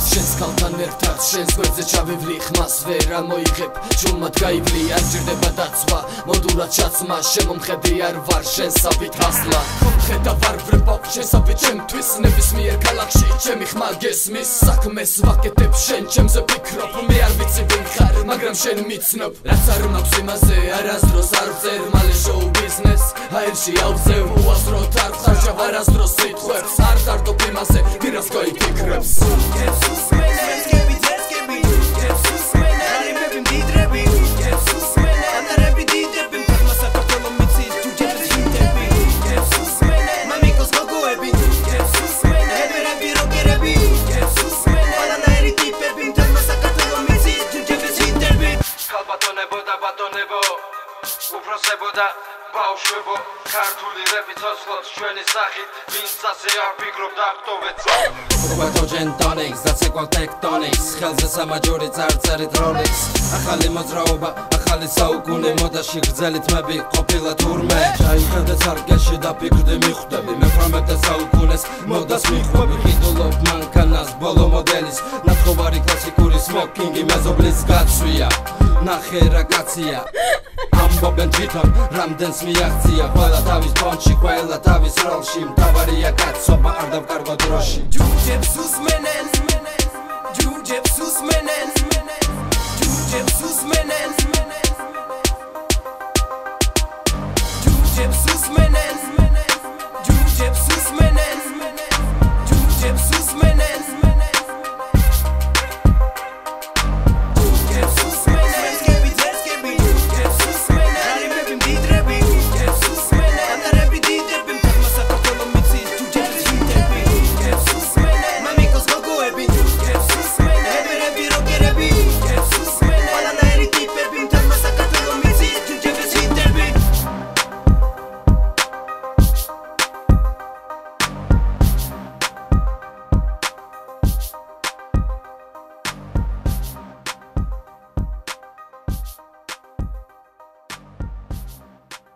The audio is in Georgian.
შენს ქალთან ერთად შენს გვერდზე ჩავივლი ხმას ვერ ამოიღებ ჩუმად გაივლი არ ჭირდება დაცვა მოდურად ჩაცმა შემომხედი არ ვარ შენსავით ასლა ხედა ვარ ვრებავ შენსავით ჩემთვის ნებისმიერ ქალაქში ჩემი ხმა გესმის საქმეს ვაკეთებ შენ ჩემზე ფიქრობ მე არ ვიცი ვინ ხარ მაგრამ შენ მიცნობ რაც არ მაქვს იმაზე არასდროს არ ვწერ მალე შოუ ბიზნეს აერში ავზევ უასდროდ არ ვხარჯავ არასდროს სიტყვებს არ დარდობ იმაზე ვირას გაიფიქრებს უბრალოდ ბავშვებო ქართული რეპი ცოცხლობს ჩვენი სახით ვინც ასე არ ფიქრობდა ავტოვეც Roberto Gentonics, that's equal tectonics ხელზე სამაჯური წარწერით Rolex ახალი მოძრაობა, ახალი საუკუნე მოდაში გრძელი თმები ყოფილა თურმე ჩაიხედე სარკეში და ფიქრდი მიხვდები მე 18 საუკუნეს მოდას მიხვები ყიდულობ მანქანას ბოლო მოდელის ნათხოვარი კლასიკური სმოკინგი მეზობლის გაცვია ნახე რა კაცია ამბობენ თვითონ რამდენს მიაღწია ყველა თავის პონჩი ყველა თავის როლში მთავარია კაცობა არ დავკარგო დროში ჯუჯებს უსმენენ ჯუჯებს უსმენენ ჯუჯებს უსმენენ